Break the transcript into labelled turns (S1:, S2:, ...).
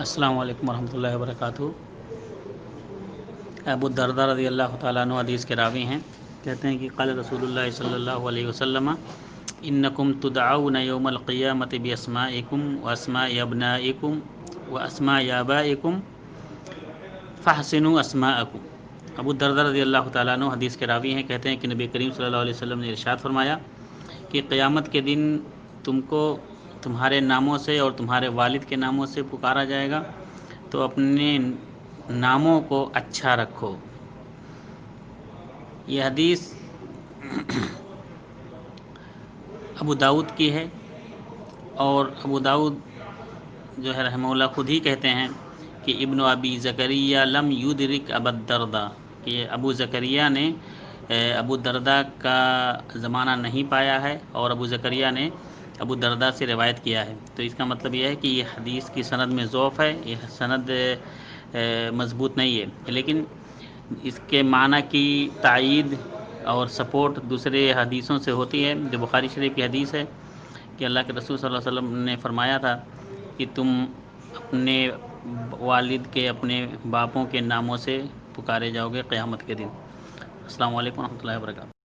S1: السلام علیکم ورحمۃ اللہ وبرکاتہ۔ ابو الدرداء رضی اللہ تعالیٰ عنہ حدیث کے راوی ہیں، کہتے ہیں کہ قال رسول اللہ صلی اللہ علیہ وسلم انکم تدعون یوم القیامۃ باسمائکم واسماء ابنائکم واسماء آبائکم فاحسنوا اسماءکم۔ ابو الدرداء رضی اللہ تعالیٰ عنہ حدیث کے راوی ہیں، کہتے ہیں کہ نبی کریم صلی اللہ علیہ وسلم نے ارشاد فرمایا کہ قیامت کے دن تم کو تمہارے ناموں سے اور تمہارے والد کے ناموں سے پکارا جائے گا، تو اپنے ناموں کو اچھا رکھو۔ یہ حدیث ابو داؤد کی ہے، اور ابو داؤد جو ہے رحمہ اللہ خود ہی کہتے ہیں کہ ابن ابی زکریہ لم یدرک ابا الدرداء، کہ ابو زکریہ نے ابو الدرداء کا زمانہ نہیں پایا ہے، اور ابو زکریہ نے ابو الدرداء سے روایت کیا ہے۔ تو اس کا مطلب یہ ہے کہ یہ حدیث کی سند میں ضعف ہے، یہ سند مضبوط نہیں ہے، لیکن اس کے معنی کی تائید اور سپورٹ دوسرے حدیثوں سے ہوتی ہے، جو بخاری شریف کی حدیث ہے کہ اللہ کے رسول صلی اللہ علیہ وسلم نے فرمایا تھا کہ تم اپنے والد کے، اپنے باپوں کے ناموں سے پکارے جاؤ گے قیامت کے دن۔ السلام علیکم ورحمۃ اللہ وبرکاتہ۔